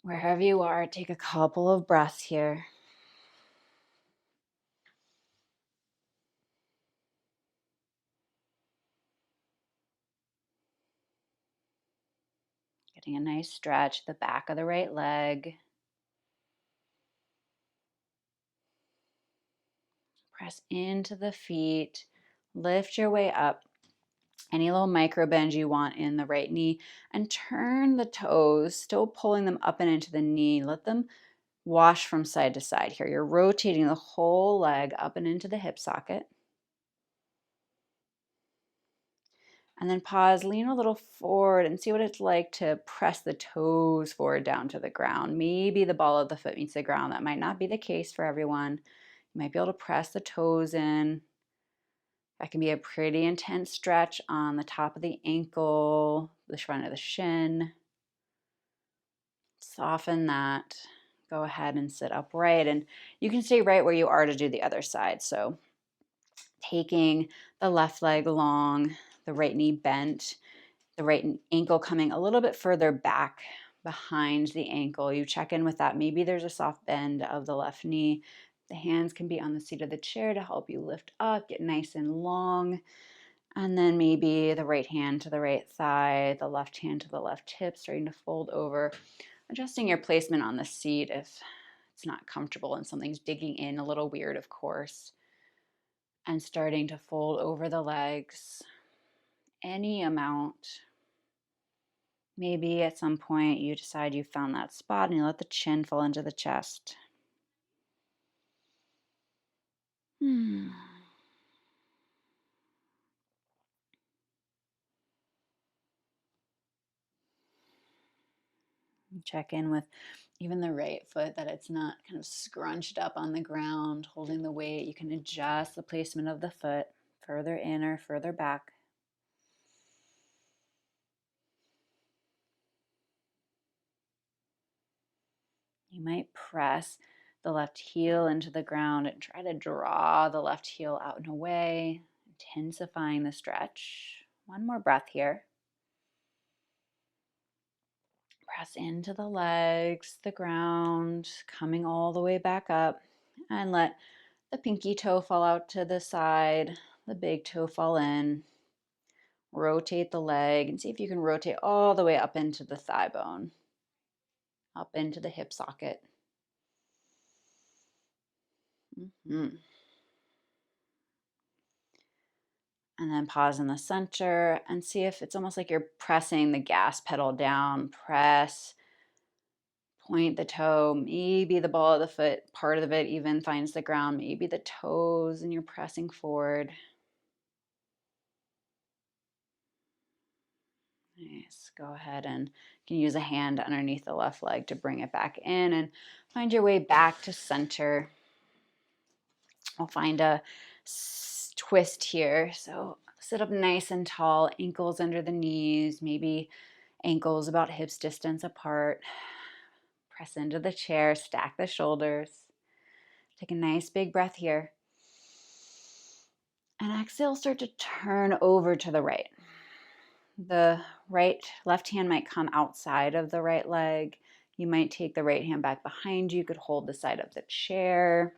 Speaker 1: Wherever you are, take a couple of breaths here. Getting a nice stretch, the back of the right leg. Press into the feet, lift your way up. Any little micro bend you want in the right knee, and turn the toes, still pulling them up and into the knee. Let them wash from side to side here. You're rotating the whole leg up and into the hip socket. And then pause, lean a little forward and see what it's like to press the toes forward down to the ground. Maybe the ball of the foot meets the ground. That might not be the case for everyone. You might be able to press the toes in. That can be a pretty intense stretch on the top of the ankle, the front of the shin. Soften that. Go ahead and sit upright, and you can stay right where you are to do the other side. So taking the left leg long, the right knee bent, the right ankle coming a little bit further back behind the ankle. You check in with that. Maybe there's a soft bend of the left knee. The hands can be on the seat of the chair to help you lift up, get nice and long. And then maybe the right hand to the right thigh, the left hand to the left hip, starting to fold over. Adjusting your placement on the seat if it's not comfortable and something's digging in a little weird, of course. And starting to fold over the legs any amount. Maybe at some point you decide you found that spot and you let the chin fall into the chest. Check in with even the right foot, that it's not kind of scrunched up on the ground, holding the weight. You can adjust the placement of the foot further in or further back. You might press the left heel into the ground and try to draw the left heel out and away, intensifying the stretch. One more breath here. Press into the legs, the ground, coming all the way back up, and let the pinky toe fall out to the side, the big toe fall in. Rotate the leg and see if you can rotate all the way up into the thigh bone. up into the hip socket. And then pause in the center and see if it's almost like you're pressing the gas pedal down. Press, point the toe, maybe the ball of the foot, part of it even finds the ground, maybe the toes, and you're pressing forward. Nice. Go ahead and you can use a hand underneath the left leg to bring it back in and find your way back to center. I'll find a twist here. So sit up nice and tall, ankles under the knees, maybe ankles about hips distance apart. Press into the chair, stack the shoulders. Take a nice big breath here. And exhale, start to turn over to the right. The left hand might come outside of the right leg. You might take the right hand back behind you. You could hold the side of the chair.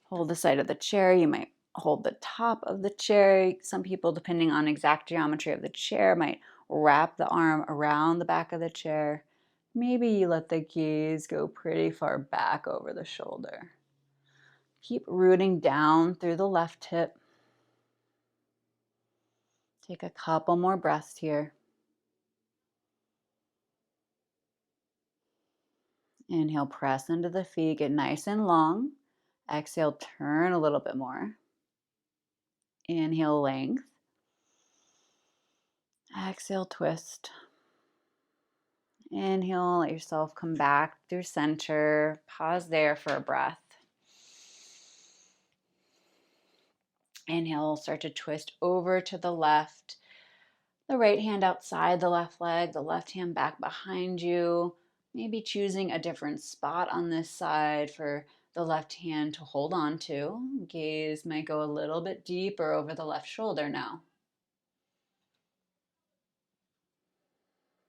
Speaker 1: Hold the side of the chair. You might hold the top of the chair. Some people, depending on exact geometry of the chair, might wrap the arm around the back of the chair. Maybe you let the gaze go pretty far back over the shoulder. Keep rooting down through the left hip. Take a couple more breaths here. Inhale, press into the feet, get nice and long. Exhale, turn a little bit more. Inhale, length. Exhale, twist. Inhale, let yourself come back through center. Pause there for a breath. Inhale, start to twist over to the left. The right hand outside the left leg, the left hand back behind you. Maybe choosing a different spot on this side for the left hand to hold on to. Gaze might go a little bit deeper over the left shoulder now.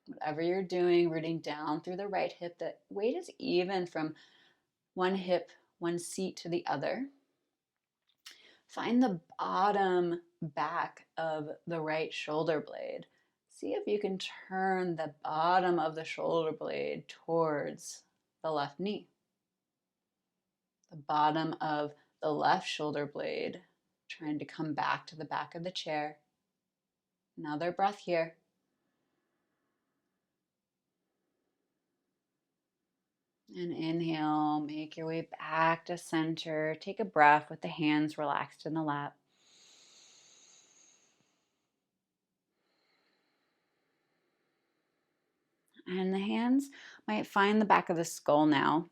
Speaker 1: Whatever you're doing, rooting down through the right hip, the weight is even from one hip, one seat to the other. Find the bottom back of the right shoulder blade. See if you can turn the bottom of the shoulder blade towards the left knee. The bottom of the left shoulder blade trying to come back to the back of the chair. Another breath here. And inhale, make your way back to center. Take a breath with the hands relaxed in the lap. And the hands might find the back of the skull now.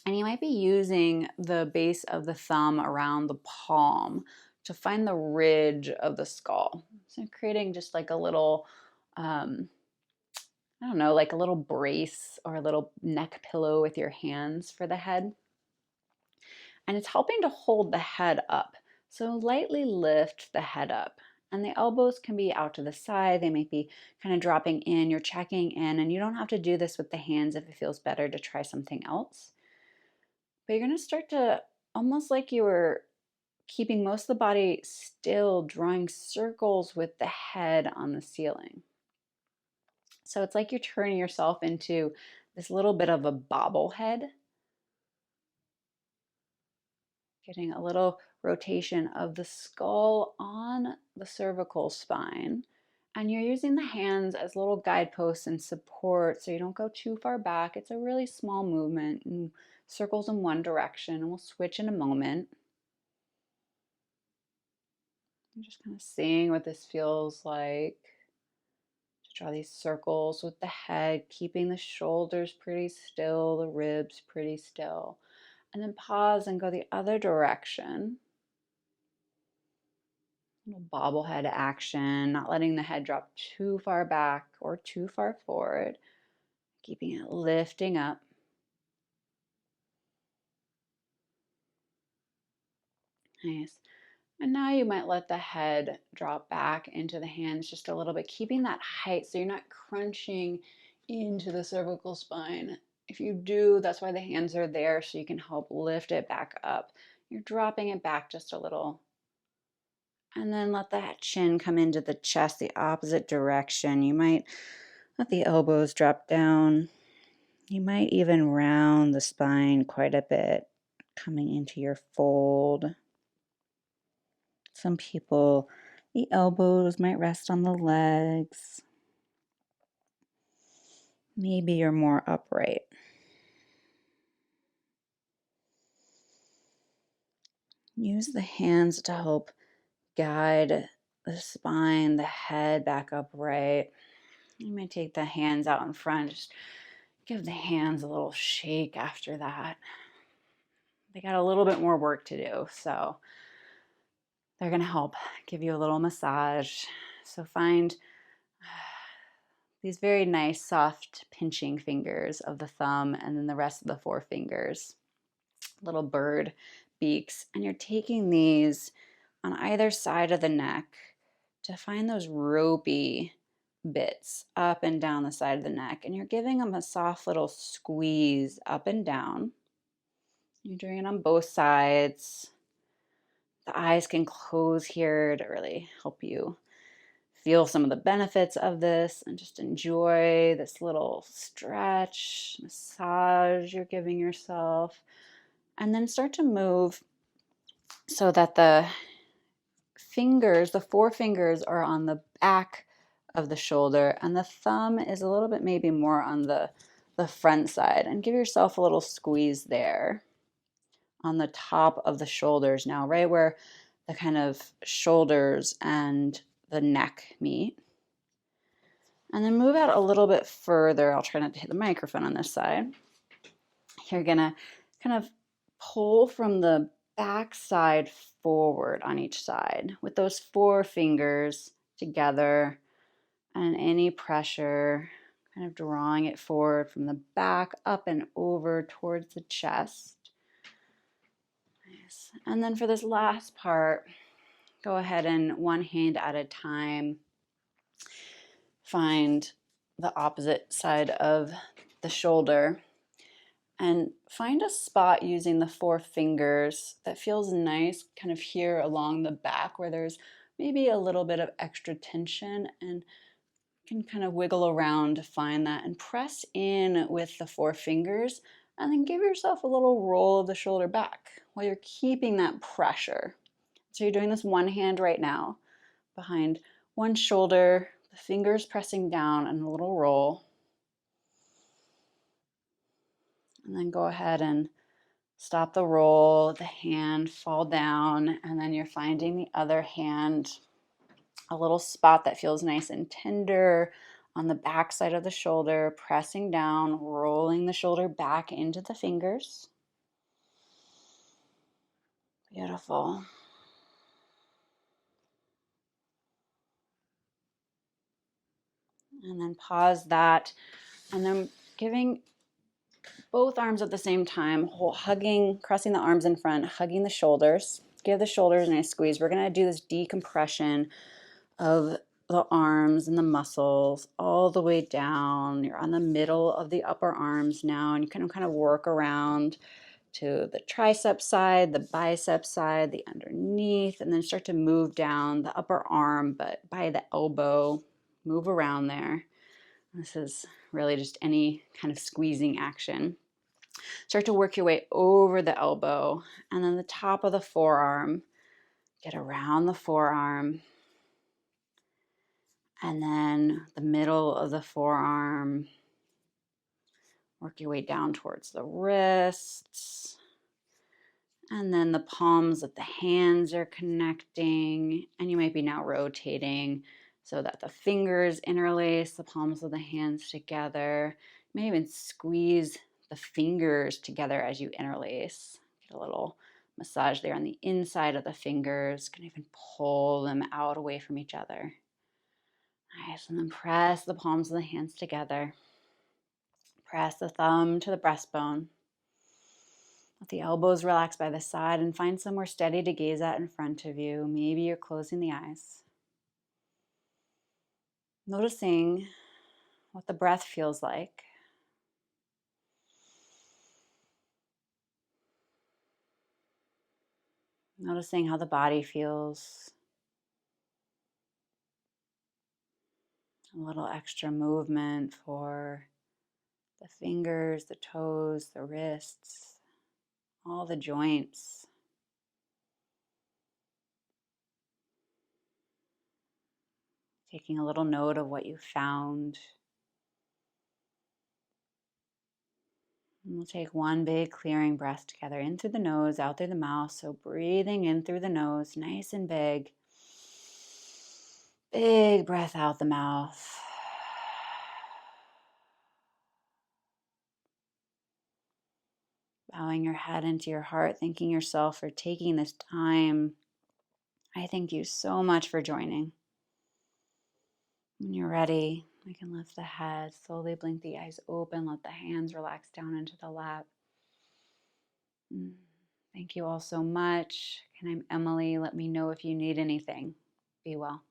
Speaker 1: And you might be using the base of the thumb around the palm to find the ridge of the skull. So creating just like a little, I don't know, like a little brace or a little neck pillow with your hands for the head. And it's helping to hold the head up. So lightly lift the head up. And the elbows can be out to the side. They might be kind of dropping in. You're checking in. And you don't have to do this with the hands if it feels better to try something else. But you're going to start to, almost like you were keeping most of the body still, drawing circles with the head on the ceiling. So it's like you're turning yourself into this little bit of a bobblehead. Getting a little rotation of the skull on the cervical spine. And you're using the hands as little guideposts and support so you don't go too far back. It's a really small movement and circles in one direction. And we'll switch in a moment. I'm just kind of seeing what this feels like. To draw these circles with the head, keeping the shoulders pretty still, the ribs pretty still. And then pause and go the other direction. Little bobblehead action, not letting the head drop too far back or too far forward. Keeping it lifting up. Nice. And now you might let the head drop back into the hands just a little bit, keeping that height so you're not crunching into the cervical spine. If you do, that's why the hands are there, so you can help lift it back up. You're dropping it back just a little. And then let that chin come into the chest the opposite direction. You might Let the elbows drop down. You might even round the spine quite a bit, coming into your fold. Some people, the elbows might rest on the legs. Maybe you're more upright. Use the hands to help guide the spine, the head back upright. You might take the hands out in front. Just give the hands a little shake after that. They got a little bit more work to do, so they're going to help give you a little massage. So find these very nice, soft pinching fingers of the thumb and then the rest of the four fingers, little bird beaks. And you're taking these on either side of the neck to find those ropey bits up and down the side of the neck. And you're giving them a soft little squeeze up and down. You're doing it on both sides. The eyes can close here to really help you feel some of the benefits of this and just enjoy this little stretch, massage you're giving yourself. And then start to move so that the fingers, the four fingers, are on the back of the shoulder and the thumb is a little bit maybe more on the front side. And give yourself a little squeeze there on the top of the shoulders now, right where the kind of shoulders and the neck meet. And then move out a little bit further. I'll try not to hit the microphone on this side. You're gonna kind of pull from the back side forward on each side with those four fingers together, and any pressure, kind of drawing it forward from the back up and over towards the chest. Nice. And then for this last part, go ahead and one hand at a time, find the opposite side of the shoulder and find a spot using the four fingers that feels nice kind of here along the back where there's maybe a little bit of extra tension, and can kind of wiggle around to find that and press in with the four fingers and then give yourself a little roll of the shoulder back while you're keeping that pressure. So you're doing this one hand right now behind one shoulder, the fingers pressing down and a little roll. And then go ahead and stop the roll, the hand fall down, and then you're finding the other hand, a little spot that feels nice and tender on the back side of the shoulder, pressing down, rolling the shoulder back into the fingers. Beautiful. And then pause that, and then giving both arms at the same time, hugging, crossing the arms in front, hugging the shoulders. Give the shoulders a nice squeeze. We're going to do this decompression of the arms and the muscles all the way down. You're on the middle of the upper arms now, and you can kind of work around to the tricep side, the bicep side, the underneath, and then start to move down the upper arm, but by the elbow, move around there. This is really just any kind of squeezing action. Start to work your way over the elbow and then the top of the forearm. Get around the forearm. And then the middle of the forearm. Work your way down towards the wrists. And then the palms of the hands are connecting. And you might be now rotating so that the fingers interlace the palms of the hands together. You may even squeeze the fingers together as you interlace. Get a little massage there on the inside of the fingers. You can even pull them out away from each other. Nice. And then press the palms of the hands together. Press the thumb to the breastbone. Let the elbows relax by the side and find somewhere steady to gaze at in front of you. Maybe you're closing the eyes. Noticing what the breath feels like. Noticing how the body feels. A little extra movement for the fingers, the toes, the wrists, all the joints. Taking a little note of what you found. And we'll take one big clearing breath together, in through the nose, out through the mouth. So breathing in through the nose, nice and big. Big breath out the mouth. Bowing your head into your heart, thanking yourself for taking this time. I thank you so much for joining. When you're ready, we can lift the head, slowly blink the eyes open, let the hands relax down into the lap. Thank you all so much. And I'm Emily. Let me know if you need anything. Be well.